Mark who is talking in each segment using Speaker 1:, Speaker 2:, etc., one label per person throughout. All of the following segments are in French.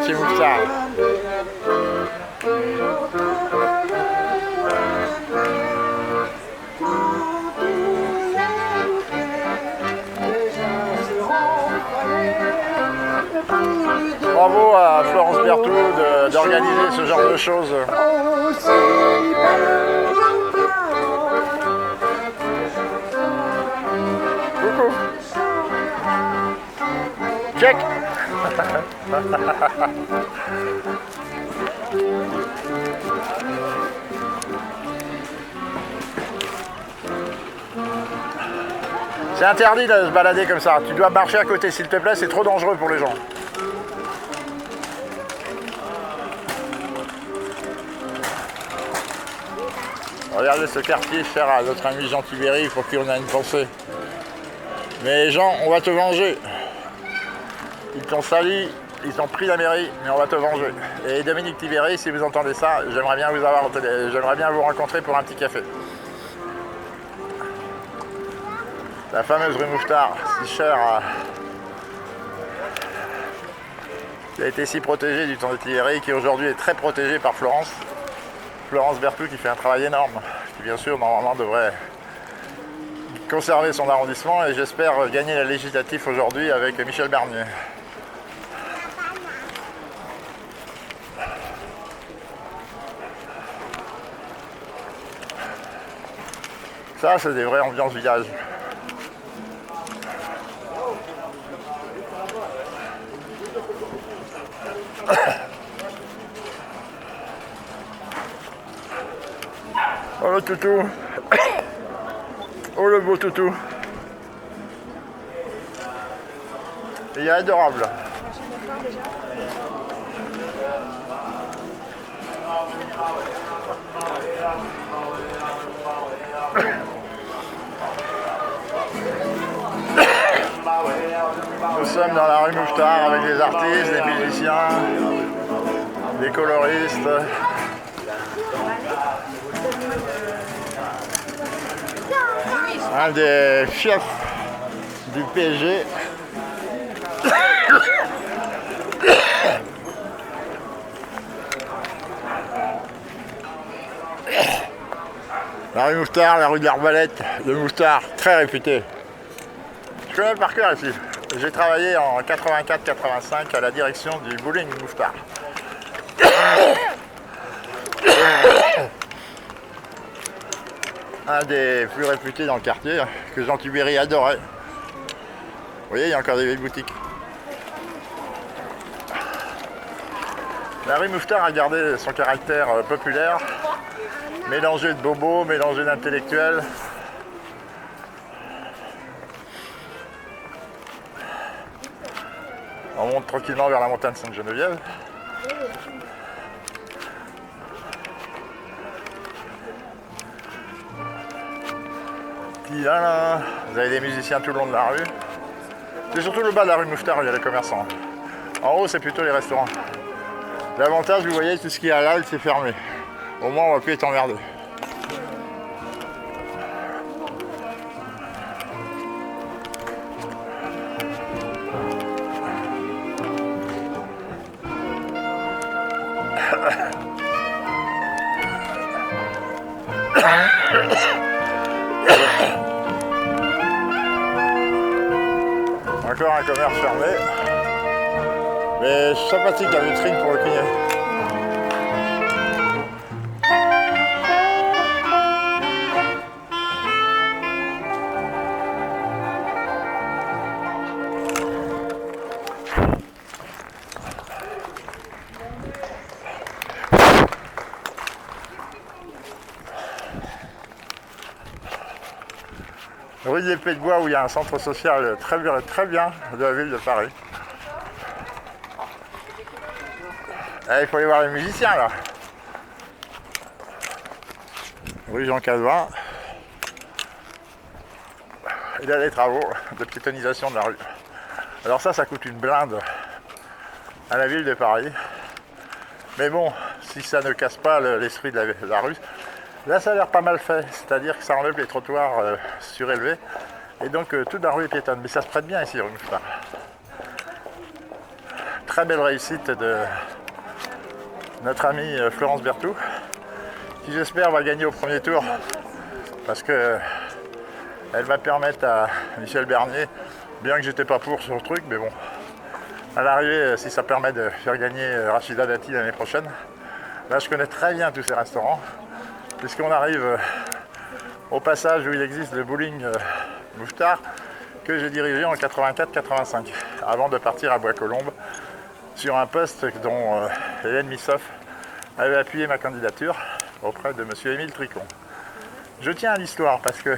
Speaker 1: chez Mouffetard. Bravo à Florence Berthoud d'organiser ce genre de choses. Coucou. Check. C'est interdit de se balader comme ça. Tu dois marcher à côté, s'il te plaît, c'est trop dangereux pour les gens. Regardez ce quartier cher à notre ami Jean Tibéry pour qui on a une pensée. Mais Jean, on va te venger. Ils t'ont sali, ils t'ont pris la mairie, mais on va te venger. Et Dominique Tibéry, si vous entendez ça, j'aimerais bien j'aimerais bien vous rencontrer pour un petit café. La fameuse rue Mouffetard, si chère, qui a été si protégée du temps de Tibéry, qui aujourd'hui est très protégée par Florence Berthoud, qui fait un travail énorme, qui bien sûr normalement devrait conserver son arrondissement, et j'espère gagner la législative aujourd'hui avec Michel Barnier. Ça, c'est des vraies ambiances village. Oh le toutou. Oh le beau toutou. Il est adorable. Nous sommes dans la rue Mouffetard avec des artistes, des musiciens, des coloristes. Un des chefs du PSG. La rue Mouffetard, la rue de l'Arbalète, de Mouffetard, très réputée. Je connais par cœur ici. J'ai travaillé en 84-85 à la direction du bowling Mouffetard. Un des plus réputés dans le quartier, que Jean Tibéry adorait. Vous voyez, il y a encore des vieilles boutiques. La rue Mouffetard a gardé son caractère populaire, mélangé de bobos, mélangé d'intellectuels. On monte tranquillement vers la montagne Sainte-Geneviève. Vous avez des musiciens tout le long de la rue. C'est surtout le bas de la rue Mouffetard où il y a les commerçants. En haut, c'est plutôt les restaurants. L'avantage, vous voyez, tout ce qui est halal, c'est fermé. Au moins, on va plus être emmerdé. Encore un commerce fermé, mais sympathique la vitrine pour le cligner. Rue des Épées de Bois où il y a un centre social très bien de la ville de Paris. Et il faut aller voir les musiciens là. Rue Jean Calvin. Il y a des travaux de piétonisation de la rue. Alors ça coûte une blinde à la ville de Paris. Mais bon, si ça ne casse pas l'esprit de la rue, là ça a l'air pas mal fait, c'est-à-dire que ça enlève les trottoirs surélevés et donc toute la rue est piétonne. Mais ça se prête bien ici, rue Mouffetard. très belle réussite de notre amie Florence Berthoud, qui j'espère va gagner au premier tour, parce que elle va permettre à Michel Bernier, bien que j'étais pas pour sur le truc, mais bon, à l'arrivée, si ça permet de faire gagner Rachida Dati l'année prochaine. Là, je connais très bien tous ces restaurants, puisqu'on arrive au passage où il existe le bowling Mouffetard, que j'ai dirigé en 84-85, avant de partir à Bois-Colombes, sur un poste dont Hélène Missoff avait appuyé ma candidature auprès de M. Émile Tricon. Je tiens à l'histoire parce que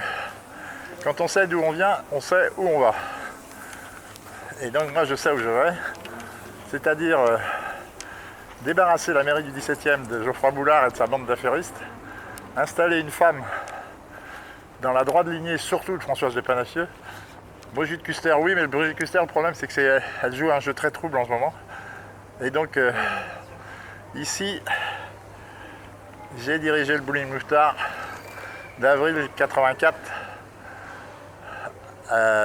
Speaker 1: quand on sait d'où on vient, on sait où on va. Et donc moi je sais où je vais, c'est-à-dire débarrasser la mairie du 17e de Geoffroy Boulard et de sa bande d'affairistes, installer une femme dans la droite lignée, surtout de Françoise de Panafieux. Brigitte Custer, oui, mais Brigitte Custer, le problème c'est qu'elle joue un jeu très trouble en ce moment. Et donc ici, j'ai dirigé le bowling Mouffetard d'avril 84,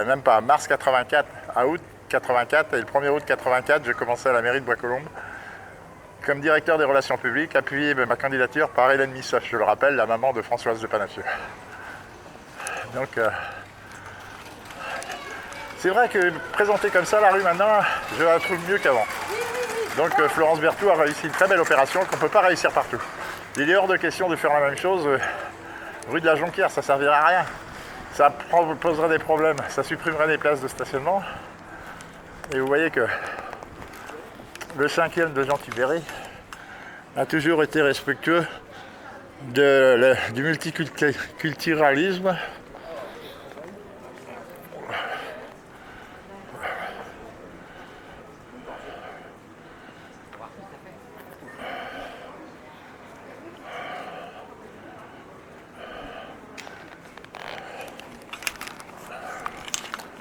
Speaker 1: même pas, mars 84 à août 84, et le 1er août 84, j'ai commencé à la mairie de Bois-Colombes comme directeur des relations publiques, appuyé ma candidature par Hélène Missoff, je le rappelle, la maman de Françoise de Panafieux. Donc c'est vrai que présentée comme ça, la rue maintenant, je la trouve mieux qu'avant. Donc Florence Berthoud a réussi une très belle opération qu'on ne peut pas réussir partout. Il est hors de question de faire la même chose rue de la Jonquière, ça ne servirait à rien. Ça poserait des problèmes, ça supprimerait des places de stationnement. Et vous voyez que le 5e de Jean Tibéri a toujours été respectueux du multiculturalisme.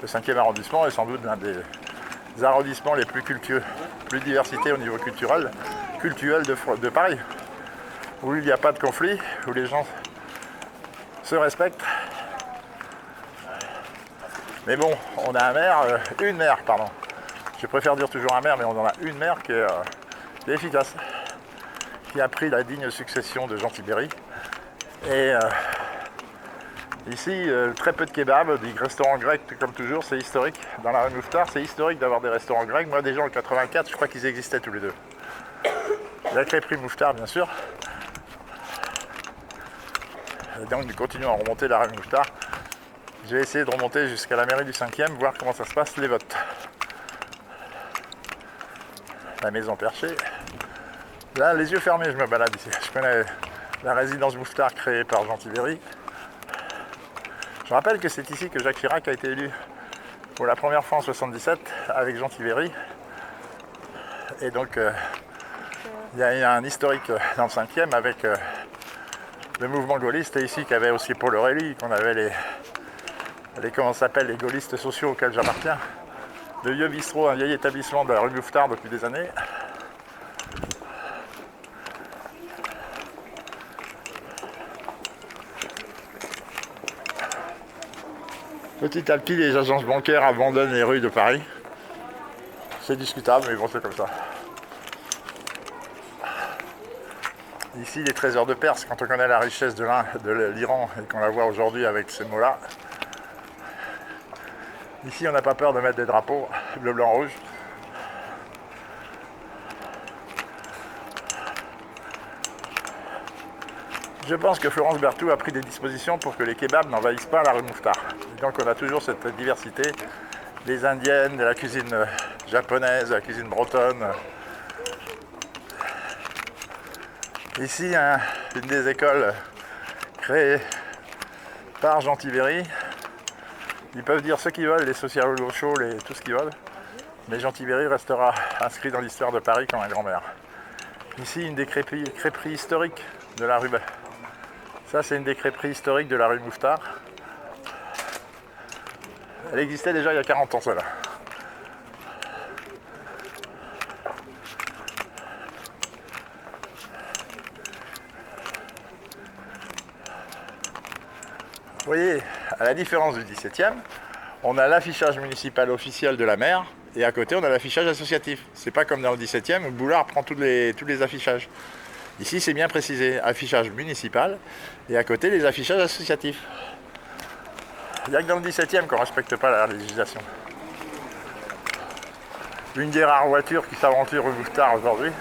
Speaker 1: Le 5e arrondissement est sans doute l'un des arrondissements les plus diversité au niveau culturel de Paris, où il n'y a pas de conflit, où les gens se respectent. Mais bon, on a une maire, pardon. Je préfère dire toujours un maire, mais on en a une maire qui est efficace, qui a pris la digne succession de Jean Tibéri. Et ici, très peu de kebabs, des restaurants grecs comme toujours, c'est historique. Dans la rue Mouffetard, c'est historique d'avoir des restaurants grecs. Moi déjà en 84, je crois qu'ils existaient tous les deux. La crêperie Mouffetard, bien sûr. Et donc nous continuons à remonter la rue Mouffetard. J'ai essayé de remonter jusqu'à la mairie du 5e, voir comment ça se passe, les votes. La maison perchée. Là, les yeux fermés, je me balade ici. Je connais la résidence Mouffetard créée par Jean Tibéri. Je rappelle que c'est ici que Jacques Chirac a été élu pour la première fois en 77 avec Jean Tibéri. Et donc il y a un historique dans le 5e avec le mouvement gaulliste, et ici qu'il y avait aussi Paul Aurélie, qu'on avait les comment ça s'appelle, les gaullistes sociaux auxquels j'appartiens. Le vieux bistrot, un vieil établissement de la rue Mouffetard depuis des années. Petit à petit, les agences bancaires abandonnent les rues de Paris. C'est discutable, mais bon, c'est comme ça. Ici, les trésors de Perse, quand on connaît la richesse de l'Iran et qu'on la voit aujourd'hui avec ces mots-là. Ici, on n'a pas peur de mettre des drapeaux bleu, blanc, rouge. Je pense que Florence Berthoud a pris des dispositions pour que les kebabs n'envahissent pas la rue Mouffetard. Et donc on a toujours cette diversité des indiennes, de la cuisine japonaise, de la cuisine bretonne. Ici, une des écoles créées par Jean Tibéri. Ils peuvent dire ce qu'ils veulent, les socialo-gauchos, tout ce qu'ils veulent. Mais Jean Tibéri restera inscrit dans l'histoire de Paris comme un grand-maire. Ici, une des crêperies historiques de la rue. Ça, c'est une des crêperies historiques de la rue Mouffetard. Elle existait déjà il y a 40 ans, celle-là. Vous voyez, à la différence du 17e, on a l'affichage municipal officiel de la mer Et à côté, on a l'affichage associatif. C'est pas comme dans le 17e où Boulard prend tous les affichages. Ici, c'est bien précisé, affichage municipal, et à côté, les affichages associatifs. Il n'y a que dans le 17e qu'on ne respecte pas la législation. Une des rares voitures qui s'aventure rue Mouffetard aujourd'hui.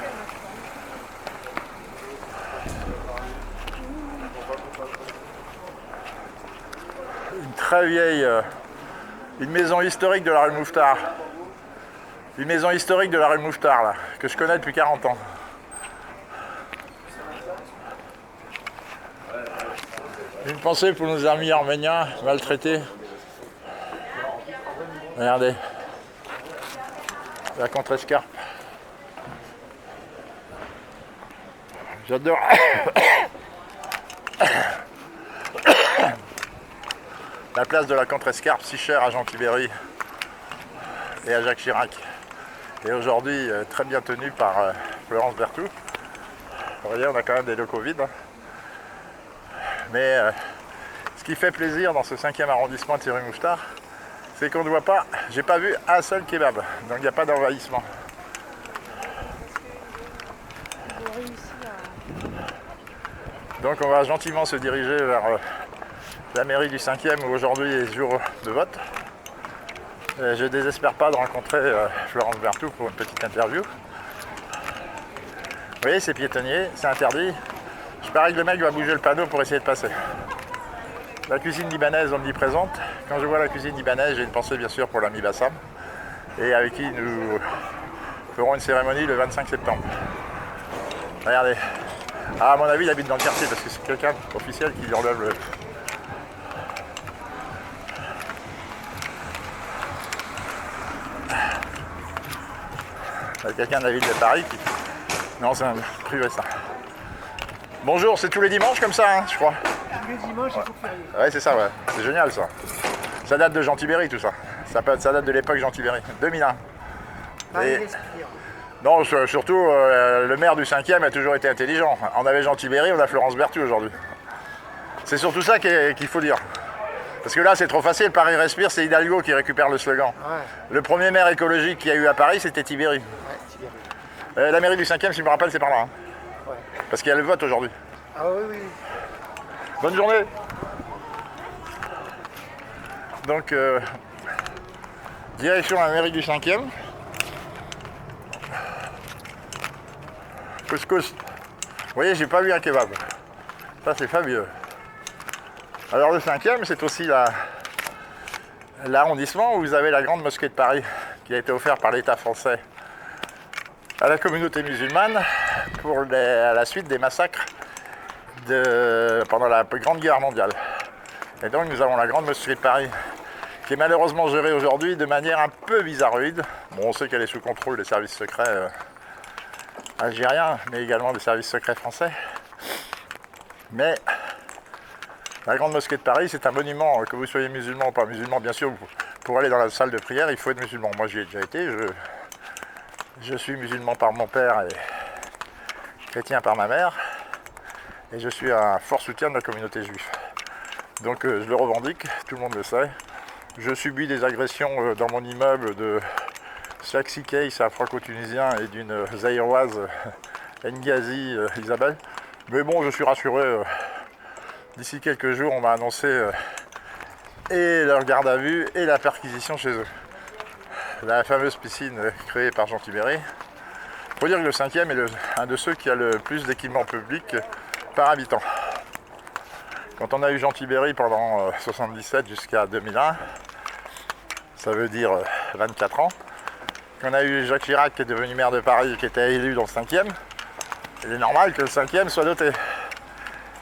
Speaker 1: Une très vieille... une maison historique de la rue Mouffetard. Une maison historique de la rue Mouffetard, là, que je connais depuis 40 ans. Une pensée pour nos amis arméniens maltraités. Regardez. La contrescarpe. J'adore. La place de la contrescarpe, si chère à Jean Tibéri et à Jacques Chirac. Et aujourd'hui, très bien tenue par Florence Berthoud. Vous voyez, on a quand même des locaux vides. Mais ce qui fait plaisir dans ce 5e arrondissement de Thierry Mouffetard, c'est qu'on ne voit pas, j'ai pas vu un seul kebab, donc il n'y a pas d'envahissement. Donc on va gentiment se diriger vers la mairie du 5e où aujourd'hui est jour de vote. Et je ne désespère pas de rencontrer Florence Berthoud pour une petite interview. Vous voyez, c'est piétonnier, c'est interdit. Je parie que le mec va bouger le panneau pour essayer de passer. La cuisine libanaise omniprésente. Quand je vois la cuisine libanaise, j'ai une pensée bien sûr pour l'ami Bassam, et avec qui nous ferons une cérémonie le 25 septembre. Regardez. Ah, à mon avis, il habite dans le quartier parce que c'est quelqu'un officiel qui lui enlève le... Il y a quelqu'un de la ville de Paris qui... Non, c'est un privé ça. Bonjour, c'est tous les dimanches comme ça, hein, je crois.
Speaker 2: Tous les dimanches, il faut férié.
Speaker 1: Ouais, c'est ça, ouais. C'est génial ça. Ça date de Jean Tibéri tout ça. Ça date de l'époque Jean Tibéri, 2001. Et... Non, surtout, le maire du 5e a toujours été intelligent. On avait Jean Tibéri, on a Florence Berthoud aujourd'hui. C'est surtout ça qu'il faut dire. Parce que là, c'est trop facile. Paris respire, c'est Hidalgo qui récupère le slogan. Ouais. Le premier maire écologique qu'il y a eu à Paris, c'était Tibéri. Ouais, Tibéri. La mairie du 5e, si je me rappelle, c'est par là. Hein. Ouais. Parce qu'il y a le vote aujourd'hui.
Speaker 2: Ah oui, oui.
Speaker 1: Bonne journée. Donc, direction la mairie du 5e. Couscous. Vous voyez, j'ai pas vu un kebab. Ça, c'est fabuleux. Alors, le 5e, c'est aussi l'arrondissement où vous avez la grande mosquée de Paris qui a été offerte par l'État français à la communauté musulmane pour à la suite des massacres pendant la Grande Guerre mondiale. Et donc, nous avons la grande mosquée de Paris qui est malheureusement gérée aujourd'hui de manière un peu bizarroïde. Bon, on sait qu'elle est sous contrôle des services secrets algériens, mais également des services secrets français. Mais la grande mosquée de Paris, c'est un monument, que vous soyez musulman ou pas musulman, bien sûr, pour aller dans la salle de prière, il faut être musulman. Moi, j'y ai déjà été, je suis musulman par mon père et chrétien par ma mère, et je suis un fort soutien de la communauté juive. Donc je le revendique, tout le monde le sait. Je subis des agressions dans mon immeuble de Saxi Case, un franco-tunisien, et d'une zaïroise, Ngazi Isabelle. Mais bon, je suis rassuré. D'ici quelques jours, on m'a annoncé et leur garde à vue et la perquisition chez eux. La fameuse piscine créée par Jean Tibéri. Il faut dire que le 5e est un de ceux qui a le plus d'équipements publics par habitant. Quand on a eu Jean Tibéri pendant 77 jusqu'à 2001, ça veut dire 24 ans, qu'on a eu Jacques Chirac qui est devenu maire de Paris, qui était élu dans le 5e, il est normal que le 5e soit doté.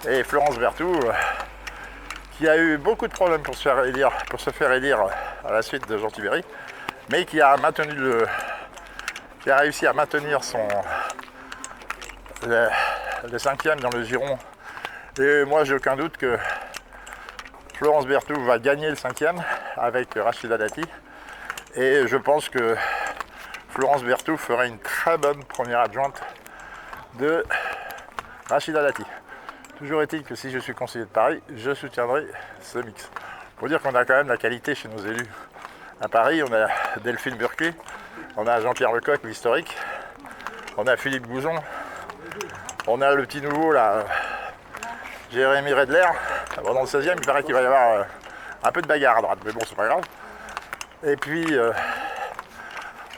Speaker 1: Et Florence Berthoud, qui a eu beaucoup de problèmes pour se faire élire à la suite de Jean Tibéri, mais qui a réussi à maintenir le 5e dans le giron. Et moi, j'ai aucun doute que Florence Berthoud va gagner le 5e avec Rachida Dati. Et je pense que Florence Berthoud ferait une très bonne première adjointe de Rachida Dati. Toujours est-il que si je suis conseiller de Paris, je soutiendrai ce mix. Il faut dire qu'on a quand même la qualité chez nos élus. À Paris, on a Delphine Burquet, On a Jean-Pierre Lecoq, l'historique. On a Philippe Gouzon. On a le petit nouveau là, Jérémy Redler. Bon, dans le 16e, il paraît qu'il va y avoir un peu de bagarre à droite, mais bon, c'est pas grave. Et puis,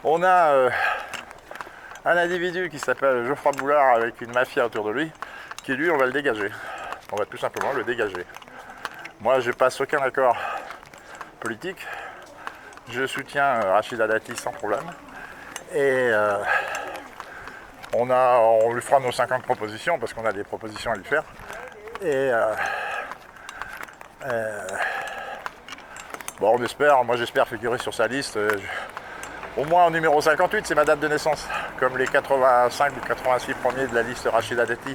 Speaker 1: on a un individu qui s'appelle Geoffroy Boulard avec une mafia autour de lui, qui lui, on va le dégager. On va tout simplement le dégager. Moi, je passe aucun accord politique. Je soutiens Rachida Dati sans problème. Et on lui fera nos 50 propositions, parce qu'on a des propositions à lui faire. Et bon, on espère, moi j'espère figurer sur sa liste. Au moins en numéro 58, c'est ma date de naissance. Comme les 85 ou 86 premiers de la liste Rachida Dati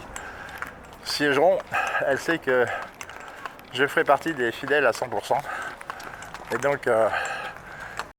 Speaker 1: siégeront, elle sait que je ferai partie des fidèles à 100%. Et donc,